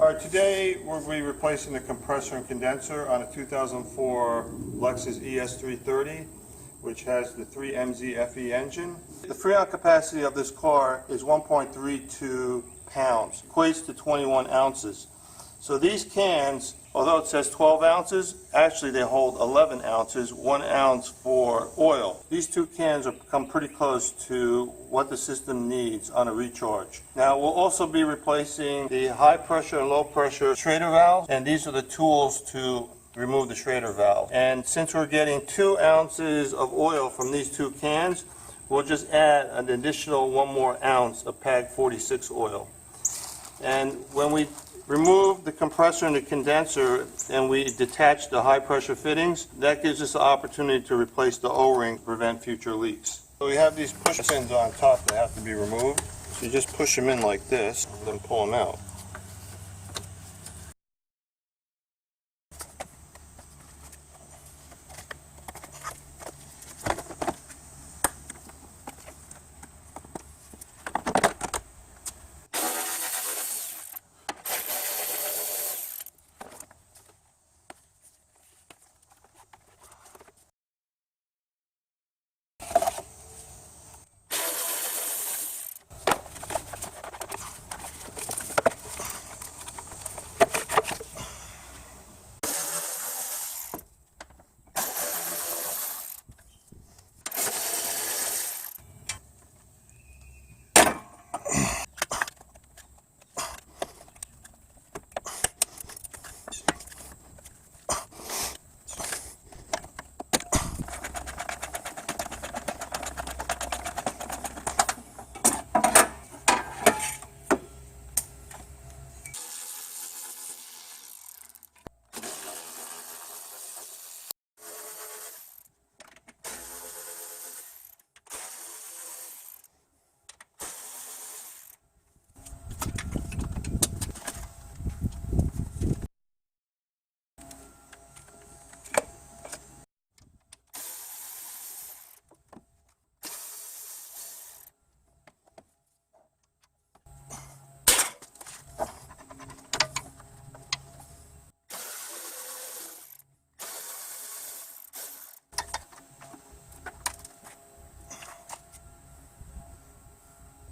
Alright, today we'll be replacing the compressor and condenser on a 2004 Lexus ES330, which has the 3MZ FE engine. The freon capacity of this car is 1.32 pounds, equates to 21 ounces. So these cans, although it says 12 ounces, actually they hold 11 ounces, 1 ounce for oil. These two cans come pretty close to what the system needs on a recharge. Now we'll also be replacing the high pressure and low pressure schrader valves, and these are the tools to remove the schrader valve. And since we're getting 2 ounces of oil from these two cans, we'll just add an additional 1 more ounce of PAG 46 oil. And when we remove the compressor and the condenser and we detach the high pressure fittings, that gives us the opportunity to replace the O-ring to prevent future leaks. So we have these push pins on top that have to be removed. So you just push them in like this and then pull them out.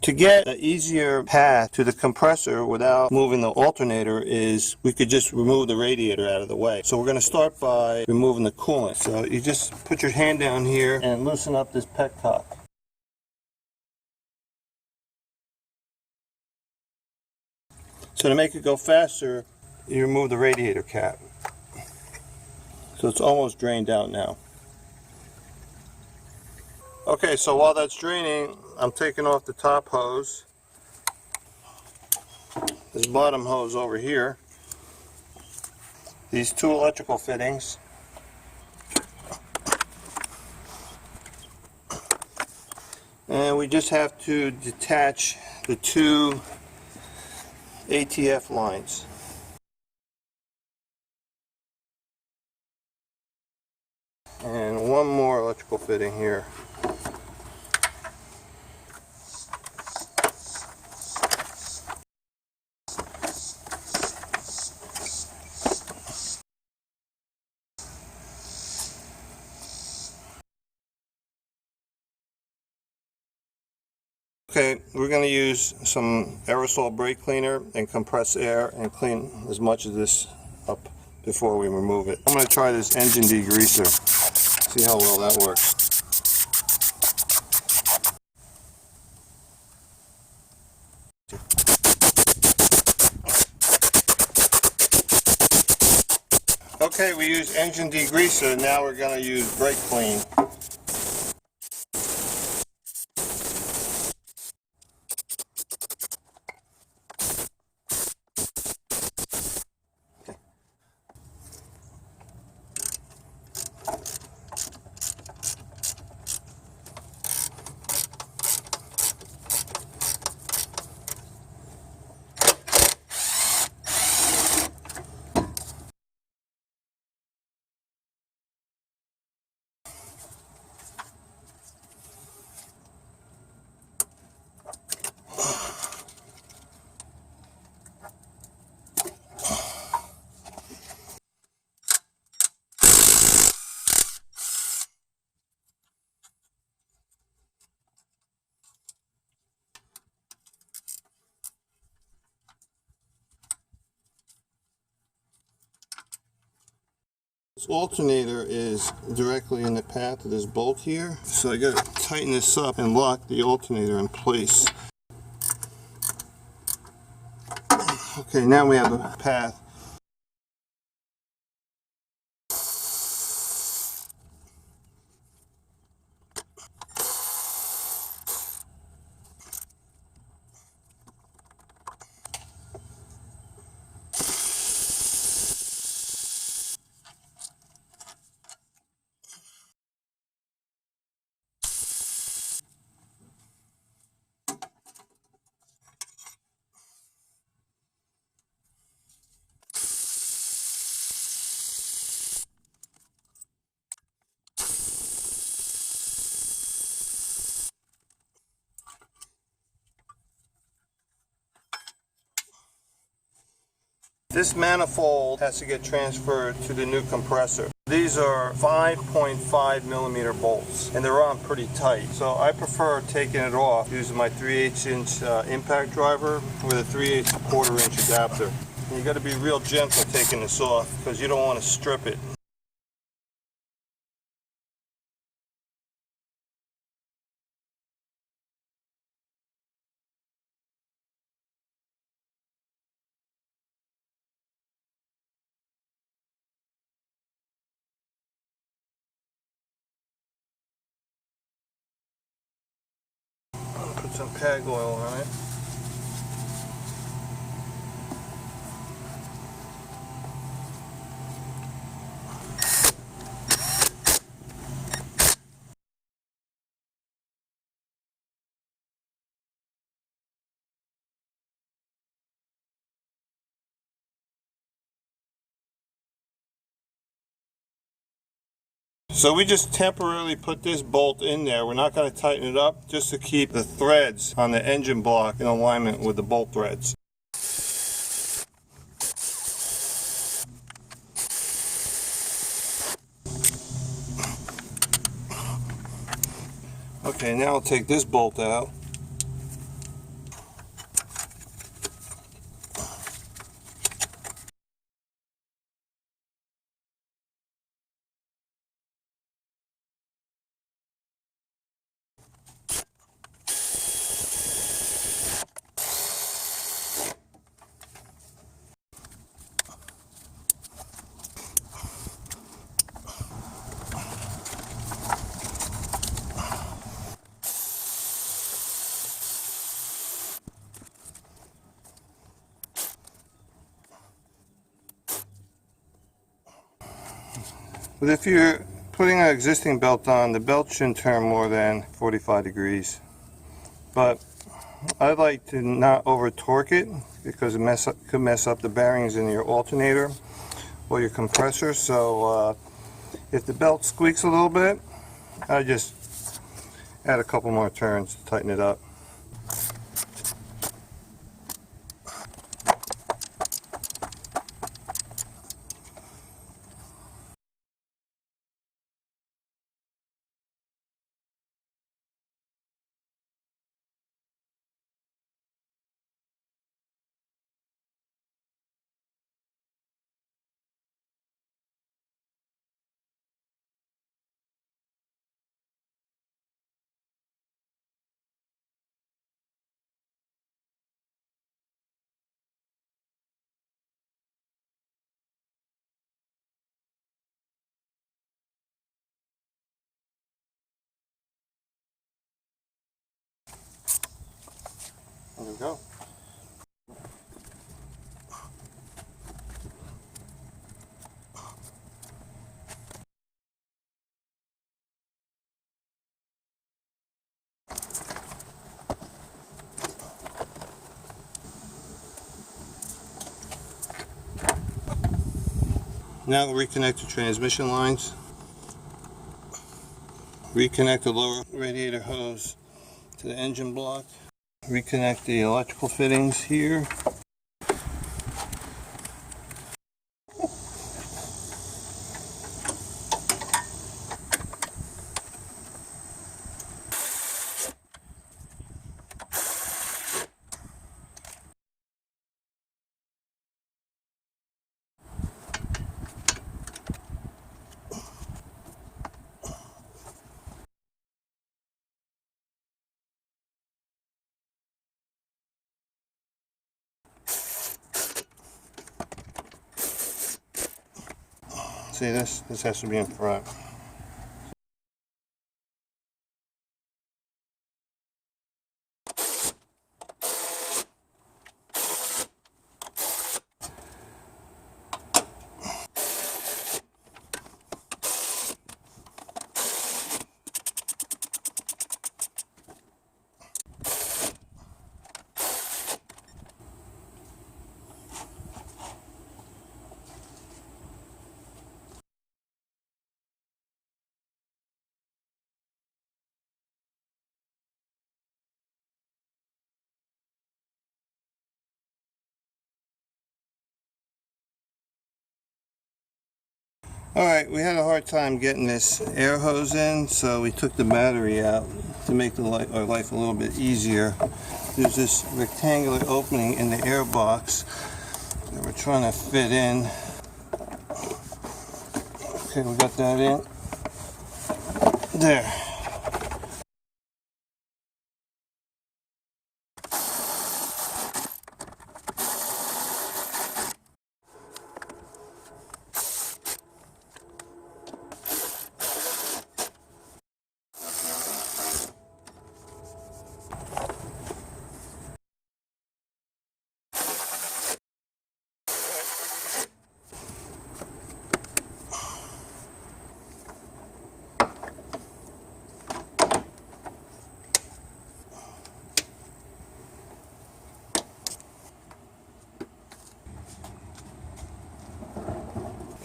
To get an easier path to the compressor without moving the alternator is we could just remove the radiator out of the way. So we're going to start by removing the coolant. So you just put your hand down here and loosen up this petcock. So to make it go faster, you remove the radiator cap. So it's almost drained out now. Okay, so while that's draining, I'm taking off the top hose, this bottom hose over here, these two electrical fittings, and we just have to detach the two ATF lines. And one more electrical fitting here. Okay, we're going to use some aerosol brake cleaner and compress air and clean as much of this up before we remove it. I'm going to try this engine degreaser, see how well that works. Okay, we use engine degreaser, now we're going to use brake clean. This alternator is directly in the path of this bolt here, so I got to tighten this up and lock the alternator in place. Okay, now we have a path. This manifold has to get transferred to the new compressor. These are 5.5 millimeter bolts and they're on pretty tight. So I prefer taking it off using my 3/8 inch impact driver with a 3/8 1/4 inch adapter. And you got to be real gentle taking this off because you don't want to strip it. Put some PAG oil on it. So we just temporarily put this bolt in there. We're not going to tighten it up, just to keep the threads on the engine block in alignment with the bolt threads. Okay, now I'll take this bolt out. But if you're putting an existing belt on, the belt shouldn't turn more than 45 degrees. But I like to not over torque it because it could mess up the bearings in your alternator or your compressor. So if the belt squeaks a little bit, I just add a couple more turns to tighten it up. There we go. Now reconnect the transmission lines. Reconnect the lower radiator hose to the engine block. Reconnect the electrical fittings here. See this? This has to be in front. Alright, we had a hard time getting this air hose in, so we took the battery out to make our life a little bit easier. There's this rectangular opening in the air box that we're trying to fit in. Okay, we got that in. There.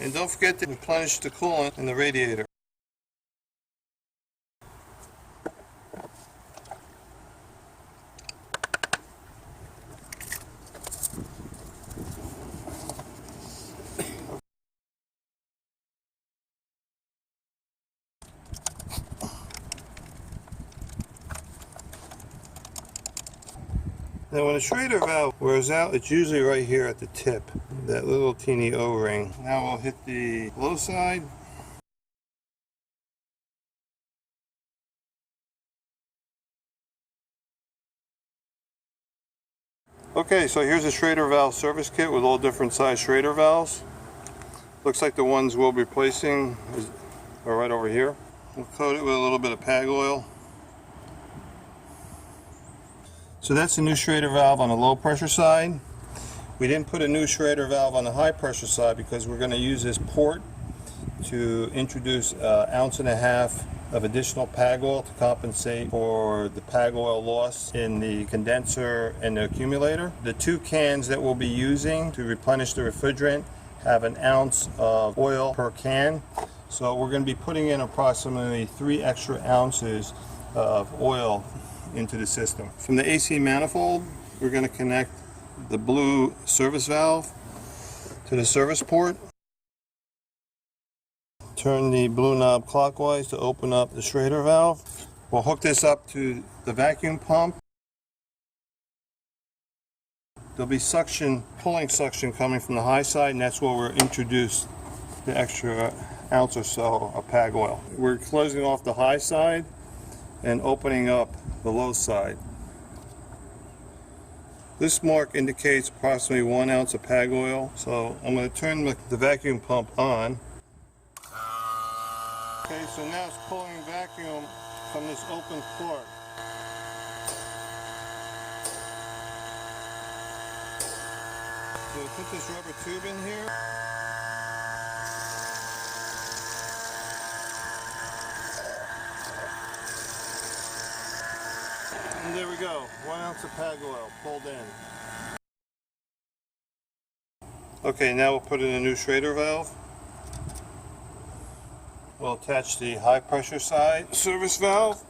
And don't forget to replenish the coolant in the radiator. Now when a schrader valve wears out, it's usually right here at the tip, that little teeny O-ring. Now we'll hit the low side. Okay, so here's a schrader valve service kit with all different size schrader valves. Looks like the ones we'll be replacing are right over here. We'll coat it with a little bit of PAG oil. So that's the new schrader valve on the low pressure side. We didn't put a new schrader valve on the high pressure side because we're going to use this port to introduce an 1.5 ounces of additional PAG oil to compensate for the PAG oil loss in the condenser and the accumulator. The 2 cans that we'll be using to replenish the refrigerant have 1 ounce of oil per can. So we're going to be putting in approximately 3 extra ounces of oil into the system. From the AC manifold, we're going to connect the blue service valve to the service port. Turn the blue knob clockwise to open up the schrader valve. We'll hook this up to the vacuum pump. There'll be suction, pulling suction coming from the high side, and that's where we'll introduce the extra ounce or so of PAG oil. We're closing off the high side and opening up the low side. This mark indicates approximately 1 ounce of PAG oil. So I'm going to turn the vacuum pump on. Okay, so now it's pulling vacuum from this open port. So we put this rubber tube in here. And there we go, 1 ounce of PAG oil pulled in. Okay, now we'll put in a new schrader valve. We'll attach the high pressure side service valve.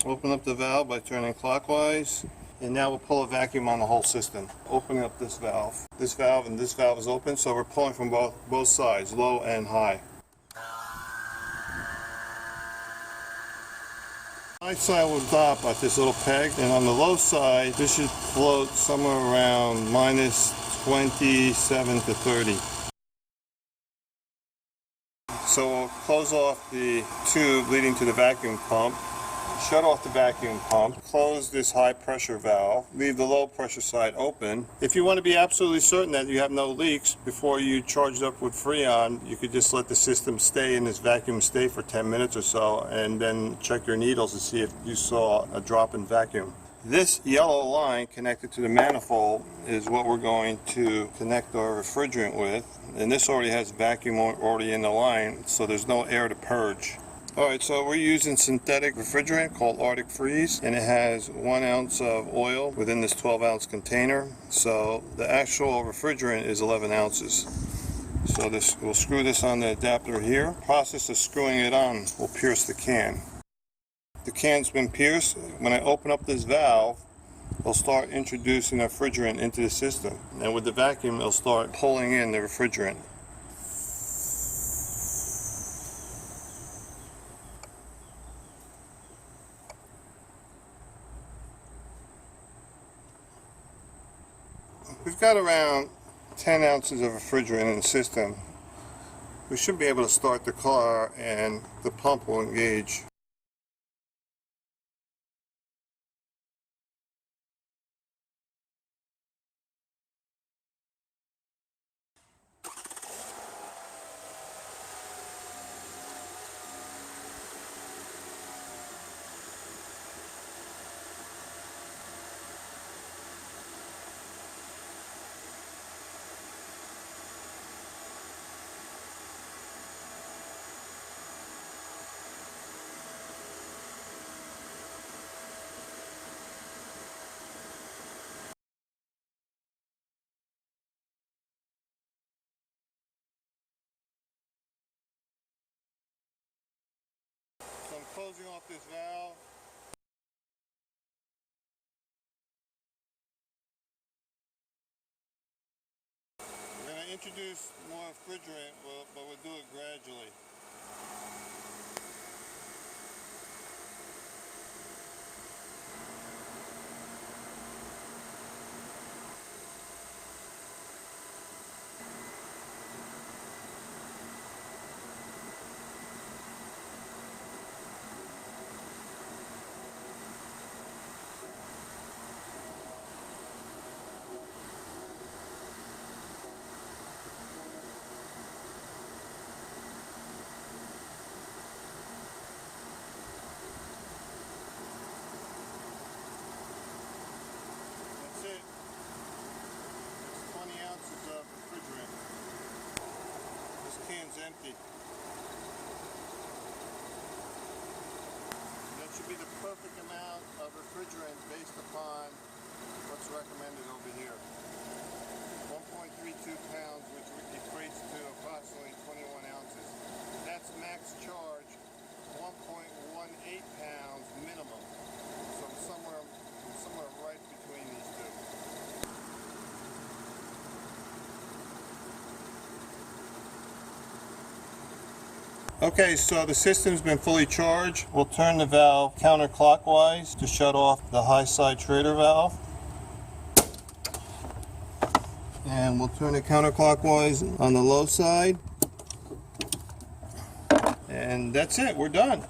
Open up the valve by turning clockwise. And now we'll pull a vacuum on the whole system. Opening up this valve. This valve and this valve is open, so we're pulling from both sides, low and high. High side will stop at this little peg, and on the low side, this should float somewhere around minus 27 to 30. So we'll close off the tube leading to the vacuum pump. Shut off the vacuum pump, close this high pressure valve, leave the low pressure side open. If you want to be absolutely certain that you have no leaks before you charge it up with freon, you could just let the system stay in this vacuum state for 10 minutes or so and then check your needles to see if you saw a drop in vacuum. This yellow line connected to the manifold is what we're going to connect our refrigerant with, and this already has vacuum already in the line, so there's no air to purge. Alright, so we're using synthetic refrigerant called Arctic Freeze, and it has 1 ounce of oil within this 12-ounce container, so the actual refrigerant is 11 ounces. So we'll screw this on the adapter here. The process of screwing it on will pierce the can. The can's been pierced. When I open up this valve, it'll start introducing the refrigerant into the system, and with the vacuum it'll start pulling in the refrigerant. We've got around 10 ounces of refrigerant in the system. We should be able to start the car and the pump will engage. So I'm closing off this valve. We're going to introduce more refrigerant, but we'll do it gradually. Empty. That should be the perfect amount of refrigerant based upon what's recommended over here. 1.32 pounds, which equates to approximately 21 ounces. That's max charge, 1.18 pounds minimum. So I'm somewhere right between these two. Okay, so the system's been fully charged. We'll turn the valve counterclockwise to shut off the high side schrader valve. And we'll turn it counterclockwise on the low side. And that's it, we're done.